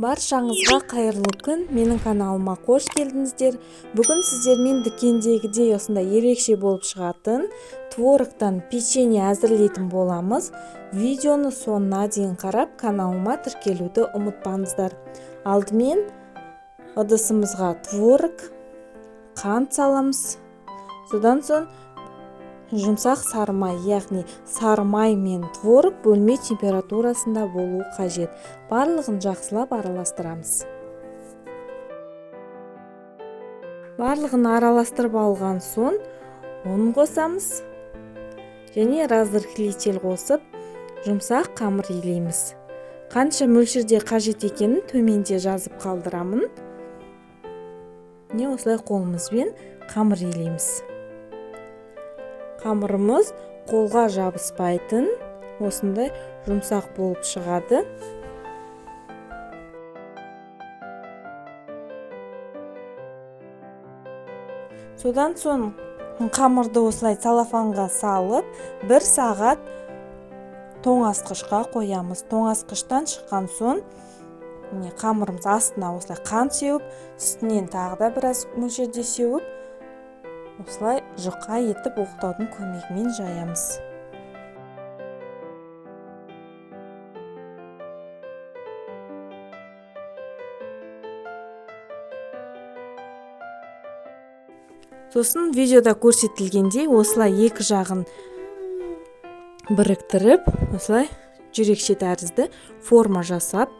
Баршаңызға қайырлы күн, менің каналыма қош келдіңіздер. Бүгін сіздермен дүкендегідей осындай ерекше болып шығатын творогтан печенье әзірлейтін боламыз. Видеоны соңына дейін қарап, каналыма тіркелуді ұмытпаңыздар. Алдымен ыдысымызға творог, қант саламыз. Содан соң жұмсақ сары май, яғни сары май мен творог бөлме температурасында болуы қажет. Барлығын жақсылап араластырамыз. Барлығын араластырып алған соң ұн қосамыз және разрыхлитель қосып, жұмсақ қамыр илейміз. Қанша мөлшерде қажет екенін төменде жазып қалдырамын. Осылай қолымызбен қамыр илейміз. Қамырымыз қолға жабыспайтын, осындай жұмсақ болып шығады. Содан соң қамырды осылай целлофанға салып, 1 сағат тоңазытқышқа қоямыз. Тоңазытқыштан шыққан соң қамырымыз астына осылай қант сеуіп, үстінен тағы да біраз мөлшерде сеуіп, осылай жұқа етіп оқтаудың көмегімен жаямыз. Сосын видеода көрсетілгендей осылай екі жағын біріктіріп, осылай жүрекше тәрізді форма жасап,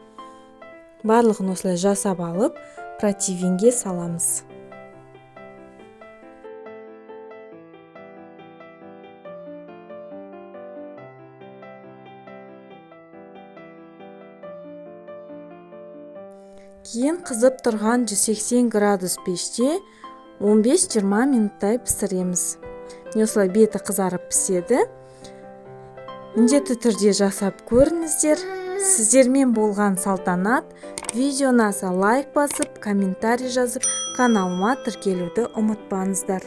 барлығын осылай жасап алып, противенге саламыз. Кейін қызып тұрған 180 градус пеште 15-20 минуттай пісіреміз. Осылай беті қызарып піседі. Міндетті түрде жасап көріңіздер. Сіздермен болған салтанат. Видеоны лайк басып, комментарий жазып, каналыма тіркелуді ұмытпаңыздар.